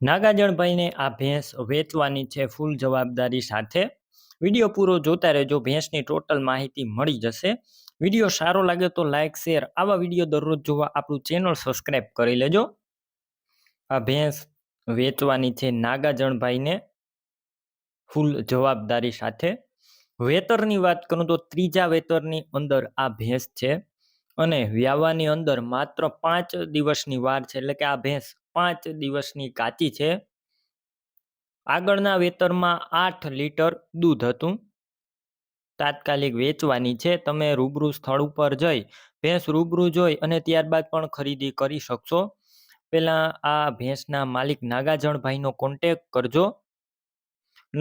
નાગાજણભાઈને આ ભેંસ વેચવાની છે ફૂલ જવાબદારી સાથે. વિડીયો પૂરો જોતા રહેજો, ભેંસની ટોટલ માહિતી મળી જશે. વિડીયો સારો લાગે તો લાઇક શેર, આવા વિડીયો દરરોજ જોવા આપણું ચેનલ સબસ્ક્રાઈબ કરી લેજો. આ ભેંસ વેચવાની છે નાગાજણભાઈને ફૂલ જવાબદારી સાથે. વેતરની વાત કરું તો ત્રીજા વેતરની અંદર આ ભેંસ છે અને વ્યાવાની અંદર માત્ર 5 દિવસની વાર છે, એટલે કે આ ભેંસ 5 દિવસની કાચી છે. આગળના વેતરમાં 8 લીટર દૂધ હતું. તાત્કાલિક વેચવાની છે. તમે રૂબરૂ સ્થળ ઉપર જઈ ભેંસ રૂબરૂ જોઈ અને ત્યારબાદ પણ ખરીદી કરી શકશો. પહેલા આ ભેંસના માલિક નાગાજણભાઈનો કોન્ટેક કરજો.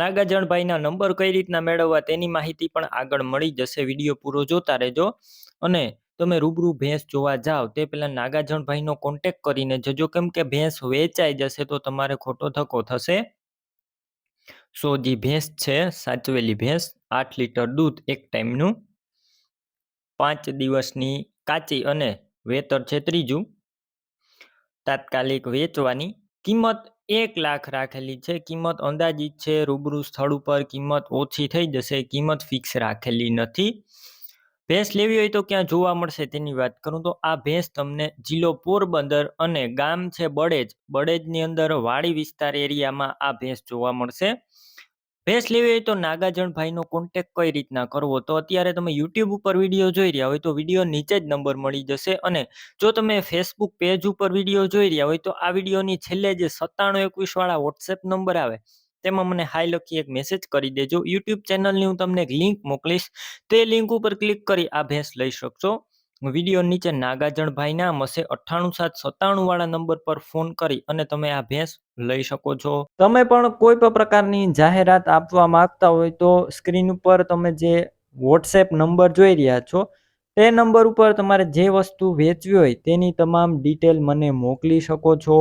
નાગાજણભાઈના નંબર કઈ રીતના મેળવવા તેની માહિતી પણ આગળ મળી જશે. વિડીયો પૂરો જોતા રહેજો. અને તમે રૂબરૂ ભેંસ જોવા જાઓ તે પહેલા નાગાજણભાઈનો કોન્ટેક કરીને જજો, કેમ કે ભેંસ વેચાઈ જશે તો તમારે ખોટો ધક્કો થશે. સોજી ભેંસ છે, સાચવેલી ભેંસ, 8 લીટર દૂધ એક ટાઈમનું, 5 દિવસની કાચી અને વેતર છે ત્રીજું. તાત્કાલિક વેચવાની. કિંમત 1 લાખ રાખેલી છે. કિંમત અંદાજિત છે. રૂબરૂ સ્થળ ઉપર કિંમત ઓછી થઈ જશે. કિંમત ફિક્સ રાખેલી નથી. ભેંસ લેવી હોય તો ક્યાં જોવા મળશે તેની વાત કરું તો આ ભેંસ તમને જિલ્લો પોરબંદર અને ગામ છે બળેજ. બળેજની અંદર વાડી વિસ્તાર એરિયામાં આ ભેંસ જોવા મળશે. ભેંસ લેવી હોય તો નાગાજણભાઈનો કોન્ટેક કઈ રીતના કરવો, તો અત્યારે તમે યુટ્યુબ ઉપર વિડીયો જોઈ રહ્યા હોય તો વિડીયો નીચે જ નંબર મળી જશે. અને જો તમે ફેસબુક પેજ ઉપર વિડીયો જોઈ રહ્યા હોય તો આ વિડીયોની છેલ્લે જે 9721 વાળા વોટ્સએપ નંબર આવે તેમાં મને હાઈ લખી એક મેસેજ કરી દેજો. યુટ્યુબ ચેનલની હું તમને એક લિંક મોકલીશ, તે લિંક ઉપર ક્લિક કરી આ ભેંસ લઈ શકશો. વિડીયો નીચે નાગાજણભાઈ નામ હશે, 98797 વાળા નંબર પર ફોન કરી અને તમે આ ભેંસ લઈ શકો છો. તમે પણ કોઈ પણ પ્રકારની જાહેરાત આપવા માંગતા હોય તો સ્ક્રીન ઉપર તમે જે વોટ્સએપ નંબર જોઈ રહ્યા છો તે નંબર ઉપર તમારે જે વસ્તુ વેચવી હોય તેની તમામ ડિટેલ મને મોકલી શકો છો.